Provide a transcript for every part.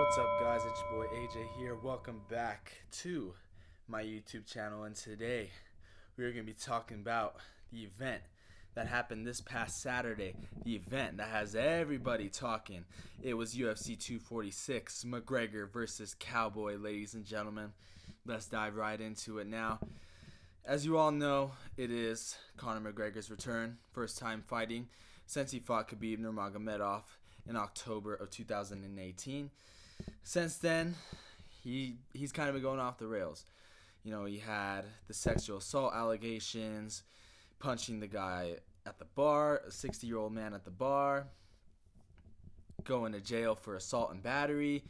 What's up, guys? It's your boy AJ here. Welcome back to my YouTube channel. And today we're going to be talking about the event that happened this past Saturday. The event that has everybody talking. It was UFC 246, McGregor versus Cowboy, ladies and gentlemen. Let's dive right into it now. As you all know, it is Conor McGregor's return. First time fighting since he fought Khabib Nurmagomedov in October of 2018. Since then, he's kind of been going off the rails. You know, he had the sexual assault allegations, punching the guy at the bar, a 60-year-old man at the bar, going to jail for assault and battery,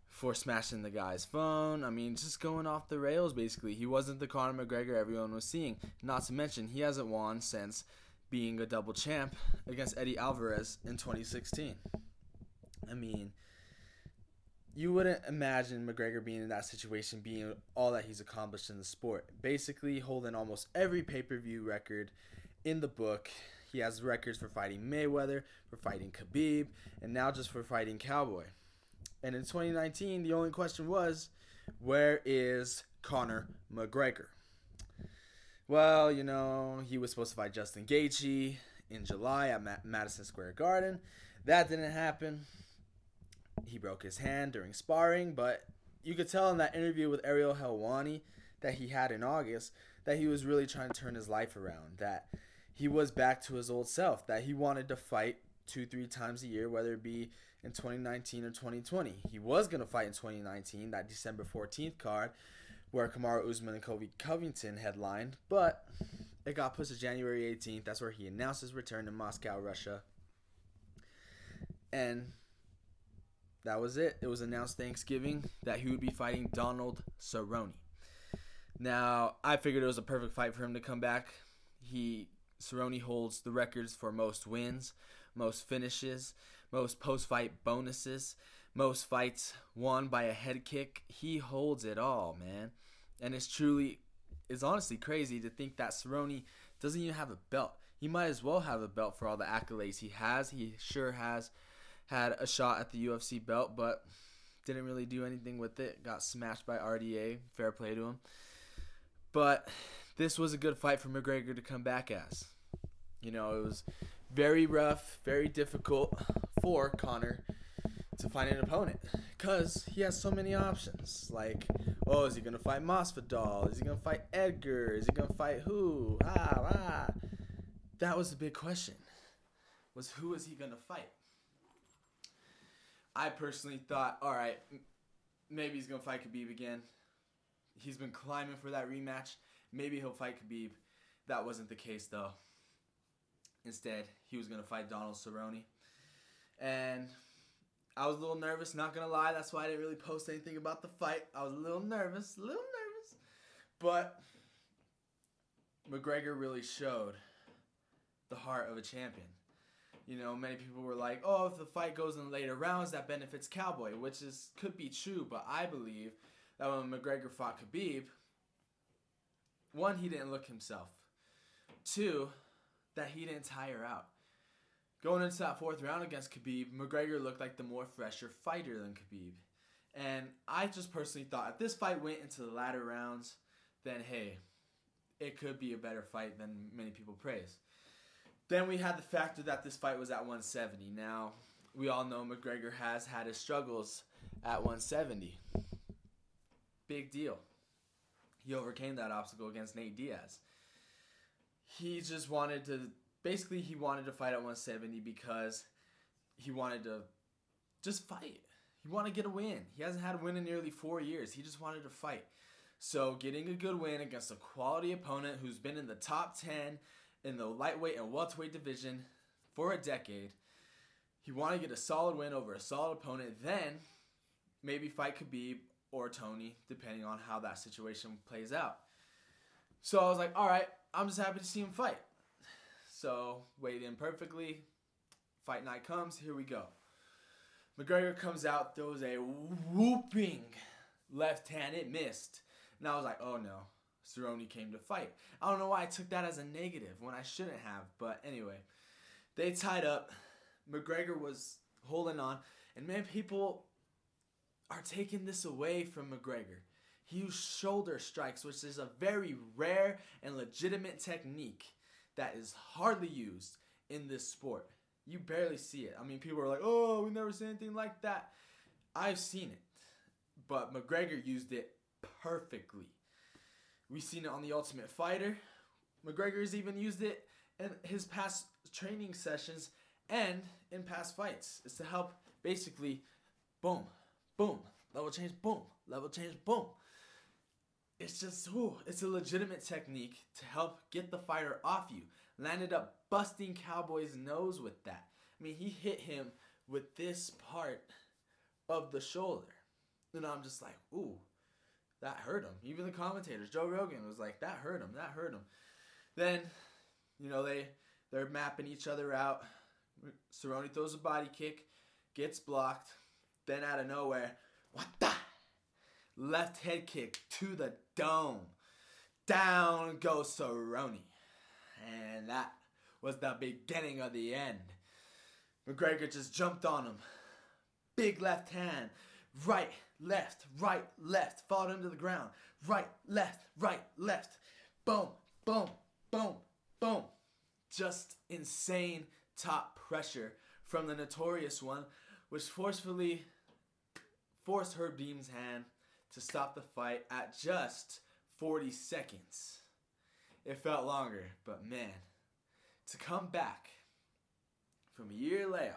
for smashing the guy's phone. I mean, just going off the rails, basically. He wasn't the Conor McGregor everyone was seeing. Not to mention, he hasn't won since being a double champ against Eddie Alvarez in 2016. I mean, you wouldn't imagine McGregor being in that situation, being all that he's accomplished in the sport. Basically, holding almost every pay-per-view record in the book. He has records for fighting Mayweather, for fighting Khabib, and now just for fighting Cowboy. And in 2019, the only question was, where is Conor McGregor? Well, you know, he was supposed to fight Justin Gaethje in July at Madison Square Garden. That didn't happen. He broke his hand during sparring, but you could tell in that interview with Ariel Helwani that he had in August that he was really trying to turn his life around, that he was back to his old self, that he wanted to fight 2-3 times a year, whether it be in 2019 or 2020. He was going to fight in 2019, that December 14th card, where Kamaru Usman and Kobe Covington headlined, but it got pushed to January 18th. That's where he announced his return to Moscow, Russia. And that was it. It was announced Thanksgiving that he would be fighting Donald Cerrone. Now, I figured it was a perfect fight for him to come back. Cerrone holds the records for most wins, most finishes, most post-fight bonuses, most fights won by a head kick. He holds it all, man. And it's honestly crazy to think that Cerrone doesn't even have a belt. He might as well have a belt for all the accolades he has. He sure has had a shot at the UFC belt, but didn't really do anything with it. Got smashed by RDA. Fair play to him. But this was a good fight for McGregor to come back as. You know, it was very rough, very difficult for Conor to find an opponent because he has so many options. Like, oh, is he going to fight Masvidal? Is he going to fight Edgar? Is he going to fight who? That was the big question, was who is he going to fight? I personally thought, all right, maybe he's going to fight Khabib again. He's been climbing for that rematch. Maybe he'll fight Khabib. That wasn't the case, though. Instead, he was going to fight Donald Cerrone. And I was a little nervous, not going to lie. That's why I didn't really post anything about the fight. I was a little nervous. But McGregor really showed the heart of a champion. You know, many people were like, oh, if the fight goes in the later rounds, that benefits Cowboy, which could be true. But I believe that when McGregor fought Khabib, one, he didn't look himself. Two, that he didn't tire out. Going into that fourth round against Khabib, McGregor looked like the more fresher fighter than Khabib. And I just personally thought if this fight went into the latter rounds, then hey, it could be a better fight than many people praise. Then we had the factor that this fight was at 170. Now, we all know McGregor has had his struggles at 170. Big deal. He overcame that obstacle against Nate Diaz. He just wanted to fight at 170 because he wanted to just fight. He wanted to get a win. He hasn't had a win in nearly 4 years. He just wanted to fight. So getting a good win against a quality opponent who's been in the top 10 in the lightweight and welterweight division for a decade, he wanted to get a solid win over a solid opponent, then maybe fight Khabib or Tony, depending on how that situation plays out. So I was like, all right, I'm just happy to see him fight. So, weighed in perfectly. Fight night comes. Here we go. McGregor comes out, throws a whooping left hand. It missed. And I was like, oh no. Cerrone came to fight. I don't know why I took that as a negative when I shouldn't have. But anyway, they tied up. McGregor was holding on. And man, people are taking this away from McGregor. He used shoulder strikes, which is a very rare and legitimate technique that is hardly used in this sport. You barely see it. I mean, people are like, oh, we never seen anything like that. I've seen it, but McGregor used it perfectly. We've seen it on The Ultimate Fighter. McGregor's even used it in his past training sessions and in past fights. It's to help basically, boom, boom, level change, boom, level change, boom. It's just, it's a legitimate technique to help get the fighter off you. Landed up busting Cowboy's nose with that. I mean, he hit him with this part of the shoulder. And I'm just like, ooh, that hurt him. Even the commentators, Joe Rogan was like, that hurt him, that hurt him. Then, they're mapping each other out. Cerrone throws a body kick, gets blocked. Then out of nowhere, what the? Left head kick to the dome. Down goes Cerrone. And that was the beginning of the end. McGregor just jumped on him. Big left hand. Right, left, followed him to the ground. Right, left. Boom, boom, boom, boom. Just insane top pressure from the Notorious One, which forcefully forced Herb Dean's hand to stop the fight at just 40 seconds. It felt longer, but man, to come back from a year layoff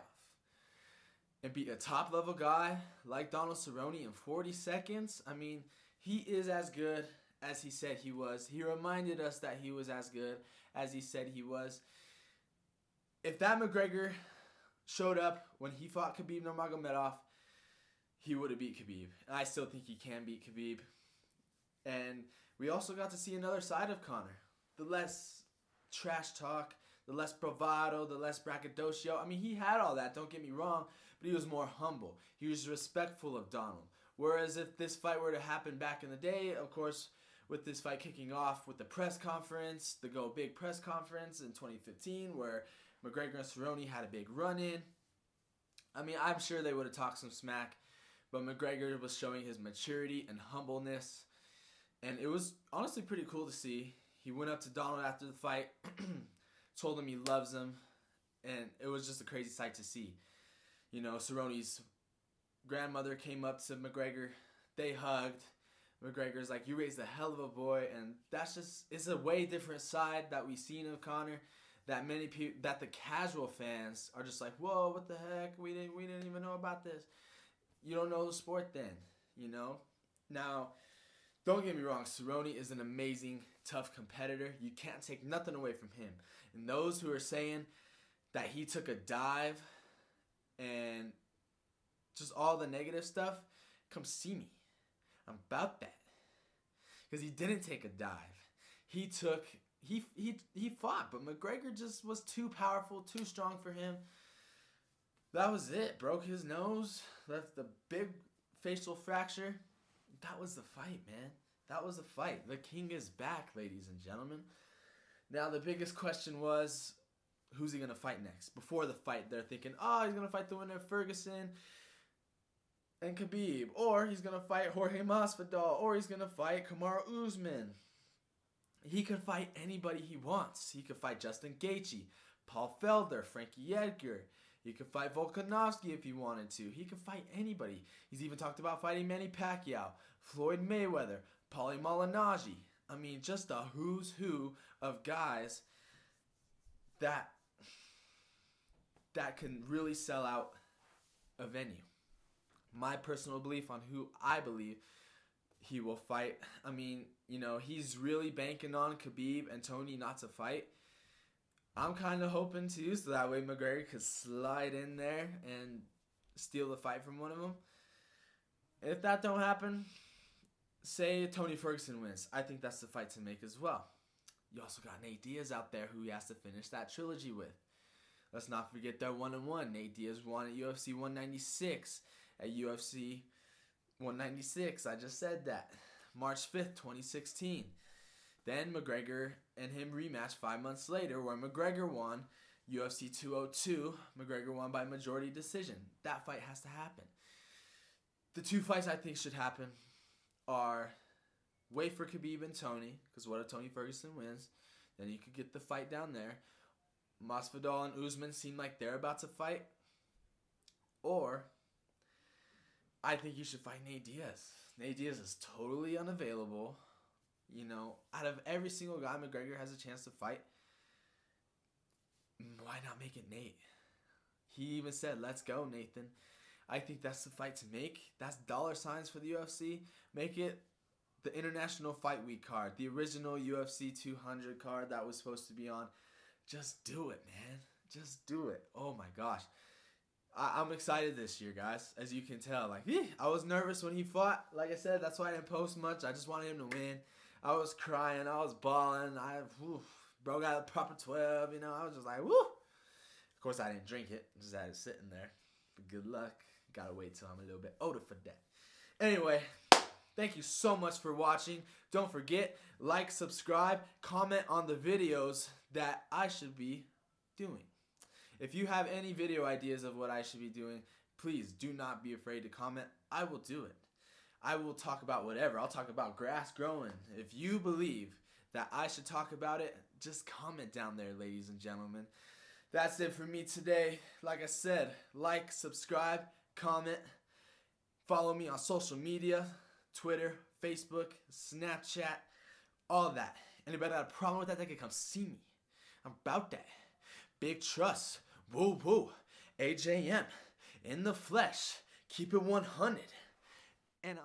and beat a top-level guy like Donald Cerrone in 40 seconds, I mean, he is as good as he said he was. He reminded us that he was as good as he said he was. If that McGregor showed up when he fought Khabib Nurmagomedov, he would have beat Khabib. And I still think he can beat Khabib. And we also got to see another side of Conor. The less trash talk, the less bravado, the less braggadocio. I mean, he had all that, don't get me wrong, but he was more humble. He was respectful of Donald. Whereas if this fight were to happen back in the day, of course, with this fight kicking off with the press conference, the Go Big press conference in 2015, where McGregor and Cerrone had a big run-in. I mean, I'm sure they would have talked some smack, but McGregor was showing his maturity and humbleness, and it was honestly pretty cool to see. He went up to Donald after the fight, told him he loves him, and it was just a crazy sight to see. Cerrone's grandmother came up to McGregor. They hugged. McGregor's like, you raised a hell of a boy, and it's a way different side that we've seen of Conor, that many people, that the casual fans are just like, whoa, what the heck? We didn't even know about this. You don't know the sport then, Now, don't get me wrong, Cerrone is an amazing, tough competitor. You can't take nothing away from him. And those who are saying that he took a dive and just all the negative stuff, come see me. I'm about that. Because he didn't take a dive. He fought, but McGregor just was too powerful, too strong for him. That was it. Broke his nose, left the big facial fracture. That was the fight, man. That was the fight. The king is back, ladies and gentlemen. Now, the biggest question was, who's he going to fight next? Before the fight, they're thinking, he's going to fight the winner of Ferguson and Khabib. Or he's going to fight Jorge Masvidal. Or he's going to fight Kamaru Usman. He could fight anybody he wants. He could fight Justin Gaethje, Paul Felder, Frankie Edgar. He could fight Volkanovski if he wanted to. He could fight anybody. He's even talked about fighting Manny Pacquiao, Floyd Mayweather, Paulie Malignaggi. I mean, just a who's who of guys that can really sell out a venue. My personal belief on who I believe he will fight. I mean, he's really banking on Khabib and Tony not to fight. I'm kind of hoping too, so that way McGregor could slide in there and steal the fight from one of them. If that don't happen, say Tony Ferguson wins. I think that's the fight to make as well. You also got Nate Diaz out there who he has to finish that trilogy with. Let's not forget their 1-1. Nate Diaz won at UFC 196. At UFC 196, I just said that. March 5th, 2016. Then McGregor and him rematched 5 months later, where McGregor won UFC 202. McGregor won by majority decision. That fight has to happen. The two fights I think should happen are wait for Khabib and Tony, because what if Tony Ferguson wins? Then you could get the fight down there. Masvidal and Usman seem like they're about to fight. Or I think you should fight Nate Diaz. Nate Diaz is totally unavailable. You know, out of every single guy McGregor has a chance to fight, why not make it Nate? He even said, let's go, Nathan. I think that's the fight to make. That's dollar signs for the UFC. Make it the International Fight Week card, the original UFC 200 card that was supposed to be on. Just do it, man. Just do it. Oh my gosh. I'm excited this year, guys. As you can tell, like, I was nervous when he fought. Like I said, that's why I didn't post much. I just wanted him to win. I was crying. I was bawling. Bro got a proper 12, you know. I was just like, woo. Of course, I didn't drink it. Just had it sitting there. But good luck. Gotta wait till I'm a little bit older for that. Anyway, thank you so much for watching. Don't forget, like, subscribe, comment on the videos that I should be doing. If you have any video ideas of what I should be doing, please do not be afraid to comment. I will do it. I will talk about whatever. I'll talk about grass growing. If you believe that I should talk about it, just comment down there, ladies and gentlemen. That's it for me today. Like I said, like, subscribe, comment, follow me on social media, Twitter, Facebook, Snapchat, all that. Anybody got a problem with that, they can come see me. I'm about that. Big trust. Woo woo. AJM. In the flesh. Keep it 100. And